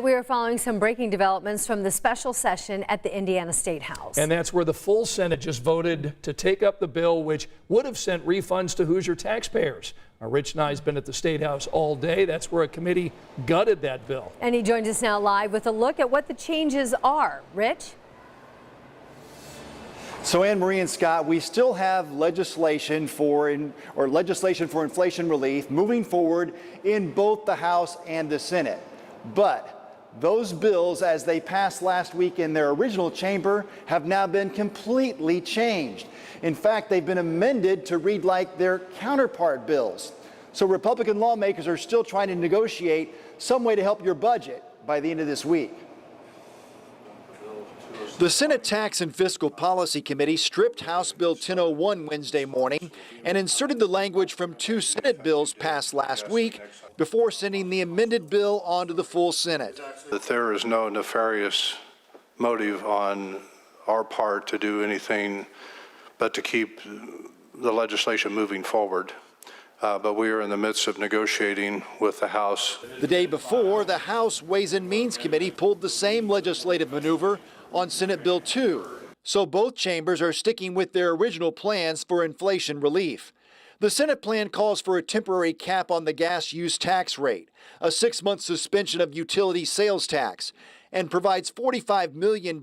We are following some breaking developments from the special session at the Indiana State House. And that's where the full Senate just voted to take up the bill, which would have sent refunds to Hoosier taxpayers. Rich Nye's been at the State House all day. That's where a committee gutted that bill. And he joins us now live with a look at what the changes are. Rich? So Anne Marie and Scott, we still have legislation for inflation relief moving forward in both the House and the Senate. But those bills, as they passed last week in their original chamber, have now been completely changed. In fact, they've been amended to read like their counterpart bills. So Republican lawmakers are still trying to negotiate some way to help your budget by the end of this week. The Senate Tax and Fiscal Policy Committee stripped House Bill 1001 Wednesday morning and inserted the language from two Senate bills passed last week before sending the amended bill on to the full Senate. That there is no nefarious motive on our part to do anything but to keep the legislation moving forward. But we are in the midst of negotiating with the House. The day before, the House Ways and Means Committee pulled the same legislative maneuver on Senate Bill 2. So both chambers are sticking with their original plans for inflation relief. The Senate plan calls for a temporary cap on the gas use tax rate, a 6-month suspension of utility sales tax, and provides $45 million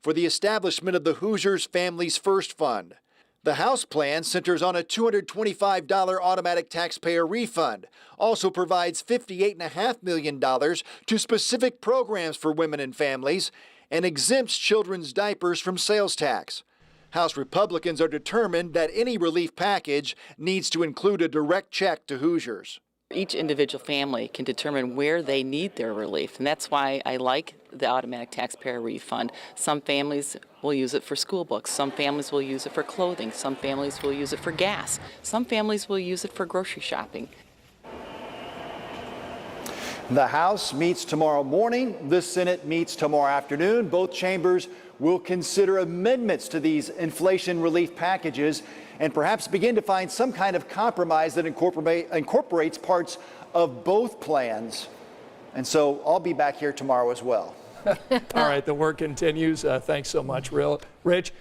for the establishment of the Hoosiers Families First Fund. The House plan centers on a $225 automatic taxpayer refund, also provides $58.5 million to specific programs for women and families, and exempts children's diapers from sales tax. House Republicans are determined that any relief package needs to include a direct check to Hoosiers. Each individual family can determine where they need their relief, and that's why I like the automatic taxpayer refund. Some families will use it for school books, some families will use it for clothing, some families will use it for gas, some families will use it for grocery shopping. The House meets tomorrow morning. The Senate meets tomorrow afternoon. Both chambers will consider amendments to these inflation relief packages and perhaps begin to find some kind of compromise that incorporates parts of both plans. And so I'll be back here tomorrow as well. All right, the work continues. Thanks so much, Rich.